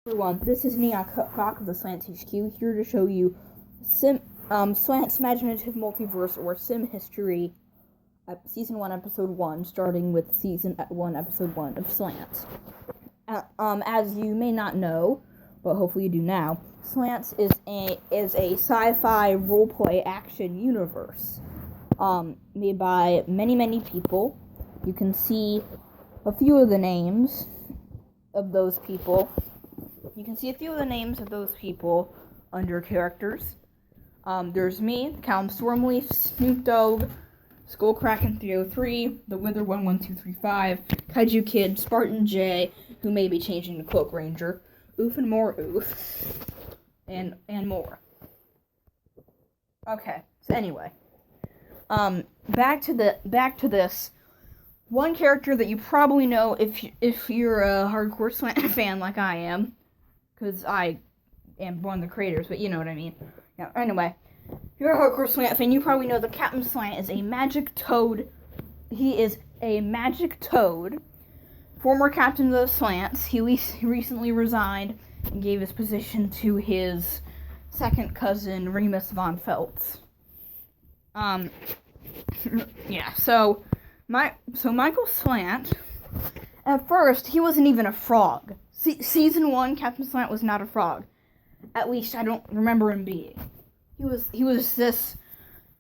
Everyone, this is Neon Cock of the Slants HQ, here to show you Slants Imaginative Multiverse, or Sim History, Season 1, Episode 1, starting with Season 1, Episode 1 of Slants. As you may not know, but hopefully you do now, Slants is a sci-fi roleplay action universe, made by many people. You can see a few of the names of those people. Under characters. There's me, Callum Stormleaf, Snoop Dogg, Skullkraken 303, The Wither 11235, Kaiju Kid, Spartan J, who may be changing to Cloak Ranger, Oof and more Oof, and more. Okay, so anyway, back to this. One character that you probably know if you're a hardcore Slant fan like I am, because I am one of the creators, but you know what I mean. Yeah, anyway, if you're a hardcore Slant fan, you probably know that Captain Slant is a magic toad. He is a magic toad, former captain of the Slants. He recently resigned and gave his position to his second cousin, Remus von Feltz. Yeah, so Michael Slant, at first, he wasn't even a frog. Season 1, Captain Slant was not a frog. At least I don't remember him being. He was this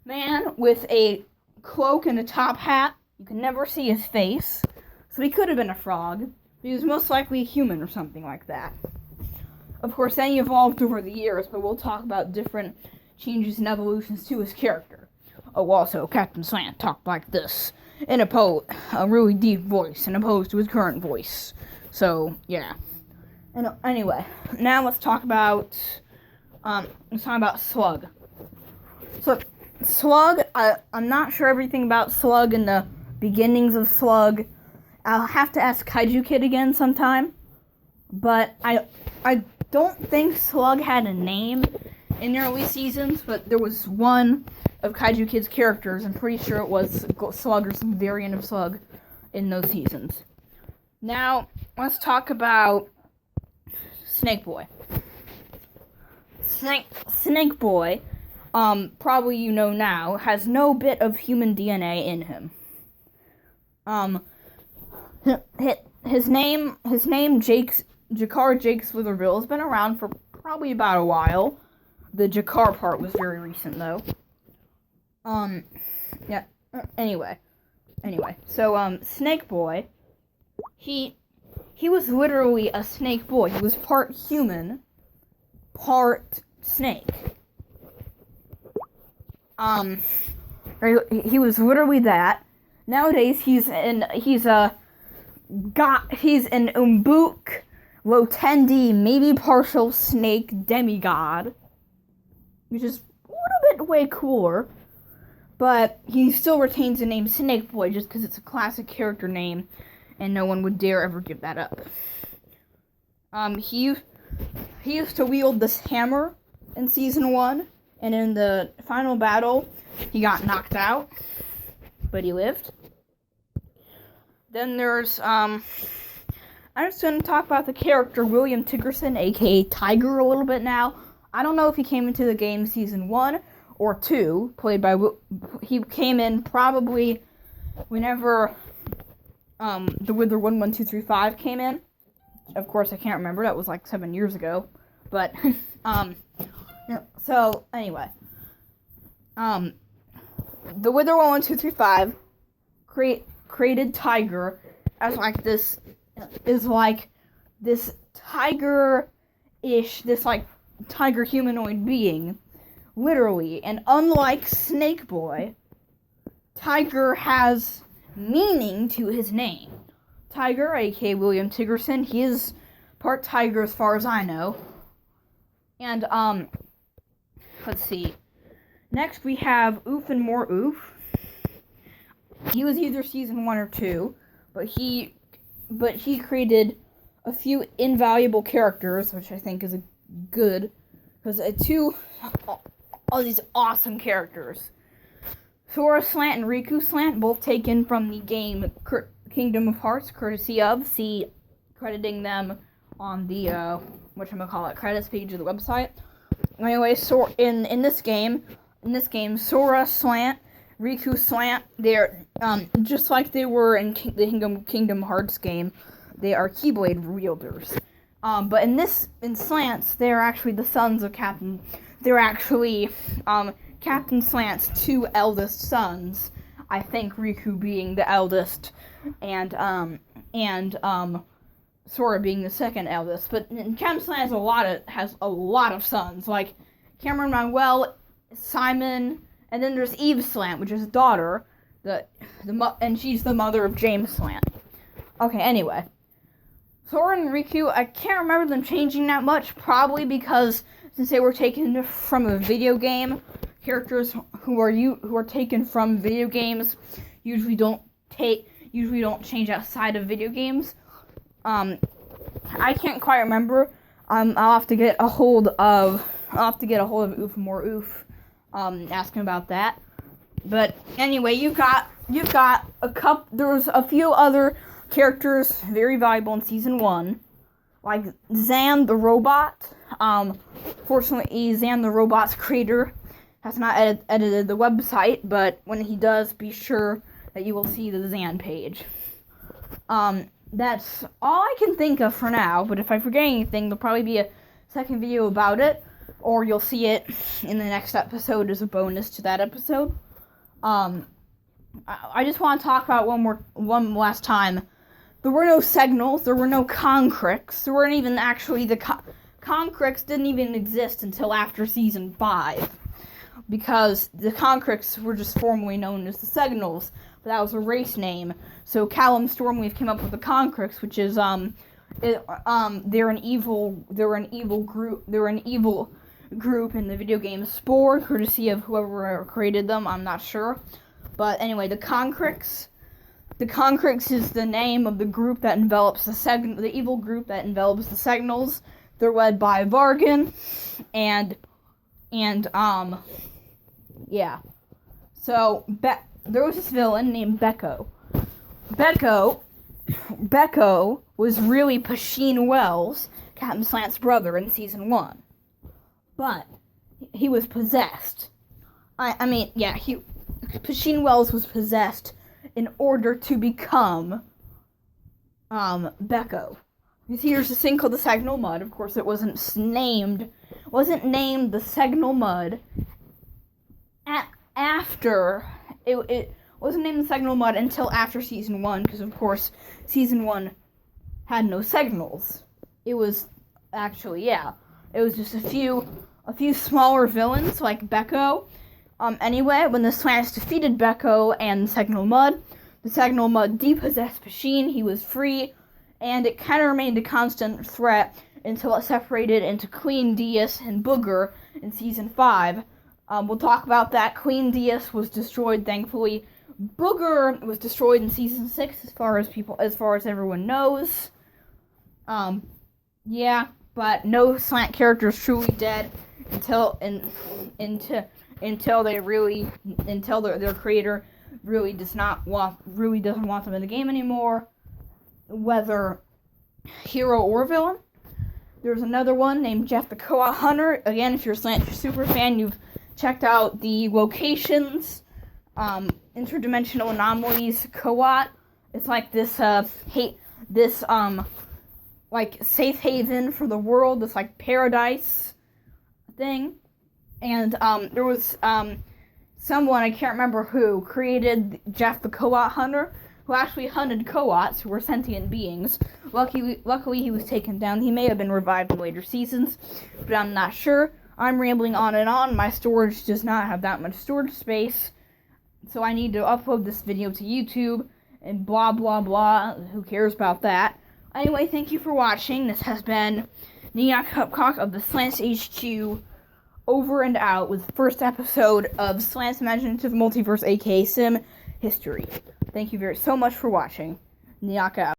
man with a cloak and a top hat. You could never see his face. So he could have been a frog. But he was most likely a human or something like that. Of course, then he evolved over the years, but we'll talk about different changes and evolutions to his character. Oh, also, Captain Slant talked like this, in a really deep voice, and opposed to his current voice. So, yeah. And anyway, now let's talk about Slug. So, Slug, I'm not sure everything about Slug and the beginnings of Slug. I'll have to ask Kaiju Kid again sometime. But I don't think Slug had a name in the early seasons, but there was one of Kaiju Kid's characters. I'm pretty sure it was Slug or some variant of Slug in those seasons. Now, let's talk about Snake Boy. Snake Boy, probably you know now, has no bit of human DNA in him. His name, Jakar Jake Slitherville, has been around for probably about a while. The Jakar part was very recent, though. Yeah, anyway, so, Snake Boy, he was literally a snake boy. He was part human, part snake. He was literally that. Nowadays, he's an Umbuk Lotendi, maybe partial snake demigod, which is a little bit way cooler. But he still retains the name Snake Boy just because it's a classic character name, and no one would dare ever give that up. He used to wield this hammer in Season 1, and in the final battle, he got knocked out, but he lived. Then there's, I'm just going to talk about the character William Tiggerson, aka Tiger, a little bit now. I don't know if he came into the game Season 1 or 2, he came in probably whenever The Wither 11235 came in. Of course, I can't remember. That was like 7 years ago. But, so, anyway. The Wither 11235 created Tiger as this tiger-ish, this, tiger humanoid being. Literally. And unlike Snake Boy, Tiger has meaning to his name. Tiger, aka William Tiggerson, he is part tiger as far as I know. And, let's see. Next we have Oof and more Oof. He was either Season 1 or 2, but he created a few invaluable characters, which I think is good, because all these awesome characters. Sora Slant and Riku Slant, both taken from the game Kingdom of Hearts, courtesy of, crediting them on the whatchamacallit, credits page of the website. Anyway, so in this game, Sora, Slant, Riku, Slant, they're just like they were in the Kingdom Hearts game. They are Keyblade wielders. But in Slants, they're actually the sons of Captain. They're actually Captain Slant's two eldest sons. I think Riku being the eldest, and Sora being the second eldest. But Captain Slant has a lot of sons, like Cameron Manuel, Simon, and then there's Eve Slant, which is his daughter, and she's the mother of James Slant. Okay, anyway. Sora and Riku, I can't remember them changing that much, probably because since they were taken from a video game, characters who are taken from video games usually don't change outside of video games. I can't quite remember. I'll have to get a hold of Oof More Oof, asking about that. But anyway, you've got there was a few other characters very valuable in season 1, like Zan the robot. Fortunately, Zan the robot's creator has not edited the website, but when he does, be sure that you will see the Zan page. That's all I can think of for now, but if I forget anything, there'll probably be a second video about it, or you'll see it in the next episode as a bonus to that episode. I just want to talk about one last time. There were no Signals, there were no Concrix, there weren't even actually Concrix didn't even exist until after season 5. Because the Concrix were just formerly known as the Signals, but that was a race name. So Callum Stormleaf came up with the Concrix, which is they're an evil group in the video game Spore, courtesy of whoever created them. I'm not sure, but anyway, the Concrix is the name of the group that envelops the evil group that envelops the Signals. They're led by Vargan, and yeah. So, there was this villain named Becco. Becco was really Pasheen Wells, Captain Slant's brother, in season 1. But he was possessed. Pasheen Wells was possessed in order to become Becco. You see, there's this thing called the Signal Mud. Of course, it wasn't named the Signal Mud after it wasn't named the Signal Mud until after season 1, because of course season 1 had no signals. It was actually, it was just a few smaller villains like Becco. Anyway, when the Slants defeated Becco and the Signal Mud depossessed Pasheen. He was free, and it kind of remained a constant threat until it separated into Queen Dias and Booger in season 5. We'll talk about that. Queen Dias was destroyed, thankfully. Booger was destroyed in season 6, as far as everyone knows. But no Slant character is truly dead until their creator really doesn't want them in the game anymore, whether hero or villain. There's another one named Jeff the Co-op Hunter. Again, if you're a Slant super fan, you've checked out the Locations Interdimensional Anomalies Co-op. It's like this like safe haven for the world, this like paradise thing. And there was someone, I can't remember who, created Jeff the Co-op Hunter, who actually hunted co-ots, who were sentient beings. Luckily he was taken down. He may have been revived in later seasons, but I'm not sure. I'm rambling on and on. My storage does not have that much storage space, so I need to upload this video to YouTube, and blah blah blah. Who cares about that? Anyway, thank you for watching. This has been Neon Cupcock of the Slants HQ, over and out with the first episode of Slants Imaginative Multiverse, aka Sim History. Thank you so much for watching. Nyaka out.